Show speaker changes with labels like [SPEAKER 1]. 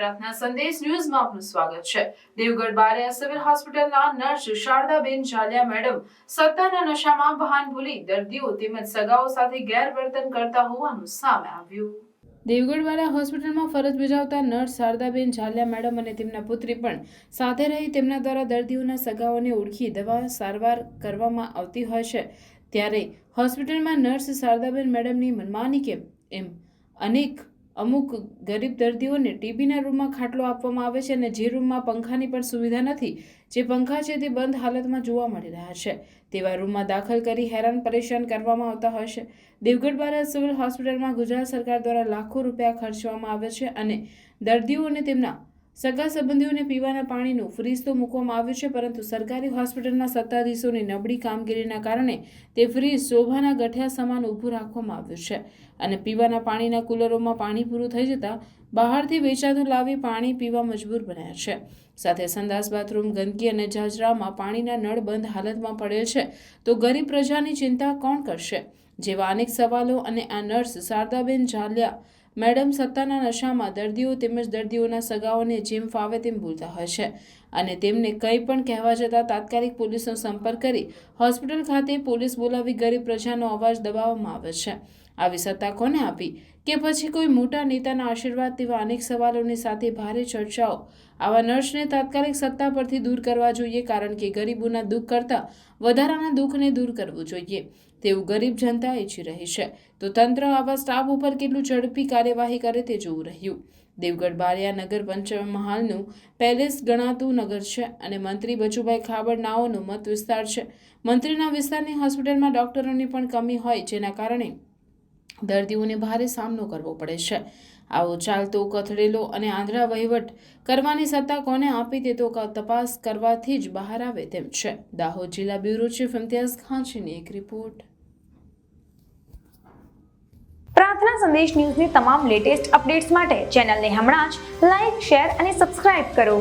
[SPEAKER 1] પ્રાર્થના સંદેશ ન્યૂઝમાં આપનું સ્વાગત છે। દેવગઢ બારિયા સિવિલ હોસ્પિટલના નર્સ શારદાબેન જાલિયા મેડમ સત્તાના નશામાં ભાન ભૂલી દર્દીઓ તેમજ સગાઓ સાથે ગેરવર્તન કરતા હોવાનું સામે આવ્યું। દેવગઢ બારિયા હોસ્પિટલમાં ફરજ બજાવતા નર્સ શારદાબેન જાલિયા મેડમ અને તેમના પુત્રી પણ સાથે રહી તેમના દ્વારા દર્દીઓના સગાઓને ઓળખી દવા સારવાર કરવામાં આવતી હોય છે, ત્યારે હોસ્પિટલમાં નર્સ શારદાબેન મેડમની મનમાની કેમ એમ અમુક ગરીબ દર્દીઓને ટીબીના રૂમમાં ખાટલો આપવામાં આવે છે અને જે રૂમમાં પંખાની પણ સુવિધા નથી, જે પંખા છે તે બંધ હાલતમાં જોવા મળી રહ્યા છે, તેવા રૂમમાં દાખલ કરી હેરાન પરેશાન કરવામાં આવતા હોય છે। દેવગઢ બારિયા સિવિલ હોસ્પિટલમાં ગુજરાત સરકાર દ્વારા લાખો રૂપિયા ખર્ચવામાં આવે છે અને દર્દીઓને તેમના સગા સંબંધીઓને પીવાના પાણીનું ફ્રીજ તો મૂકવામાં આવ્યું છે, પરંતુ સરકારી હોસ્પિટલના સત્તાધીશોની નબળી કામગીરીના કારણે તે ફ્રીજ શોભાના ગઠિયા સમાન ઊભું રાખવામાં આવ્યું છે અને પીવાના પાણીના કુલરોમાં પાણી પૂરું થઈ જતાં બહારથી વેચાતું લાવી પાણી પીવા મજબૂર બન્યા છે। સાથે સંડાસ બાથરૂમ ગંદકી અને જાજરામાં પાણીના નળ બંધ હાલતમાં પડેલ છે, તો ગરીબ પ્રજાની ચિંતા કોણ કરશે જેવા અનેક સવાલો અને આ નર્સ શારદાબેન જાલિયા મેડમ સત્તાના નશામાં દર્દીઓ તેમજ દર્દીઓના સગાઓને જેમ ફાવે તેમ બોલતા હોય છે અને તેમને કંઈ પણ કહેવા જતાં તાત્કાલિક પોલીસનો સંપર્ક કરી હોસ્પિટલ ખાતે પોલીસ બોલાવી ગરીબ પ્રજાનો અવાજ દબાવવામાં આવે છે। આવી સત્તા કોને આપી કે પછી કોઈ મોટા નેતાના આશીર્વાદ? તેવા અનેક સવાલોની સાથે ભારે ચર્ચાઓ આવા નર્સને તાત્કાલિક સત્તા પરથી દૂર કરવા જોઈએ, કારણ કે ગરીબોના દુઃખ કરતાં વધારાના દુઃખને દૂર કરવું જોઈએ તેવું ગરીબ જનતા ઈચ્છી રહી છે, તો તંત્ર આવા સ્ટાફ ઉપર કેટલું ઝડપી કાર્યવાહી કરે તે જોવું રહ્યું। દેવગઢ બારિયા નગર પંચમહાલનું પેલેસ ગણાતું નગર છે અને મંત્રી બચુભાઈ ખાબડ નાઓનો મત વિસ્તાર છે। મંત્રીના વિસ્તારની હોસ્પિટલમાં ડોક્ટરોની પણ કમી હોય, જેના કારણે દર્દીઓને ભારે સામનો કરવો પડે છે। આવો ચાલતો કથળેલો અને આંધળા વહીવટ કરવાની સત્તા કોને આપી તે તો તપાસ કરવાથી જ બહાર આવે તેમ છે। દાહોદ જિલ્લા બ્યુરો ચીફ ઇમ્તિયાઝ ખાંચીની એક રિપોર્ટ।
[SPEAKER 2] પ્રાર્થના સંદેશ ન્યૂઝની તમામ લેટેસ્ટ અપડેટ્સ માટે ચેનલને હમણાં જ લાઇક, શેર અને સબસ્ક્રાઇબ કરો।